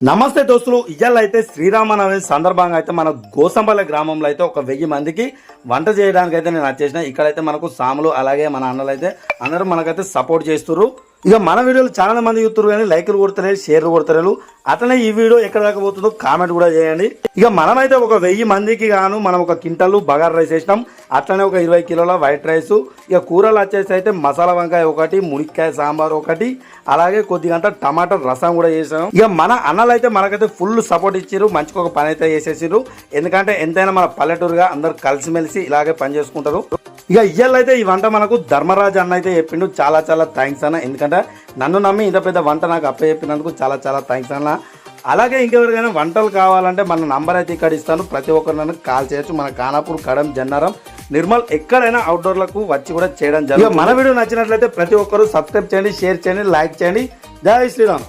నమస్తే దోస్తులు, ఇవాళ అయితే శ్రీరామనవమి సందర్భంగా అయితే మన గోసంపల్లి గ్రామంలో అయితే ఒక 1000 మందికి వంట చేయడానికి అయితే నేను వచ్చేసిన. ఇక్కడైతే మనకు సాములు అలాగే మన అన్నలు అయితే అందరూ మనకైతే సపోర్ట్ చేస్తున్నారు. ఇక మన వీడియోలు చాలా మంది చూస్తున్నారు కానీ లైక్లు కొడతలేరు, షేర్లు కొడతలేరు. అట్లనే ఈ వీడియో ఎక్కడ దాకా పోతుందో కామెంట్ కూడా చేయండి. ఇక మనమైతే ఒక 1000 మందికి గాను మనం ఒక క్వింటల్ బగారా రైస్ వేసినాం. అట్లనే ఒక 20 కిలోల వైట్ రైస్. ఇక కూరలు వచ్చేసి అయితే మసాలా వంకాయ ఒకటి, మునిక్కాయ సాంబార్ ఒకటి, అలాగే కొద్దిగంత టమాటా రసం కూడా చేసాం. ఇక మన అన్నలు అయితే మనకైతే ఫుల్ సపోర్ట్ ఇచ్చారు, మంచిగా ఒక పని అయితే చేసేసారు. ఎందుకంటే ఎంతైనా మన పల్లెటూరుగా అందరు కలిసిమెలిసి ఇలాగే పని చేసుకుంటారు. ఇక ఇయ్యాలైతే ఈ వంట మనకు ధర్మరాజు అన్న అయితే చెప్పిండు. చాలా చాలా థ్యాంక్స్ అన్న, ఎందుకంటే నన్ను నమ్మి ఇంత పెద్ద వంట నాకు అప్ప చెప్పినందుకు చాలా చాలా థ్యాంక్స్ అన్న. అలాగే ఇంకెవరికైనా వంటలు కావాలంటే మన నంబర్ అయితే ఇక్కడ ఇస్తాను, ప్రతి ఒక్కరు నన్ను కాల్ చేయొచ్చు. మన ఖానాపూర్, కడం, జన్నారం, నిర్మల్ ఎక్కడైనా అవుట్డోర్లకు వచ్చి కూడా చేయడం జరుగుతుంది. మన వీడియో నచ్చినట్లయితే ప్రతి ఒక్కరు సబ్స్క్రైబ్ చేయండి, షేర్ చేయండి, లైక్ చేయండి. జై శ్రీరామ్.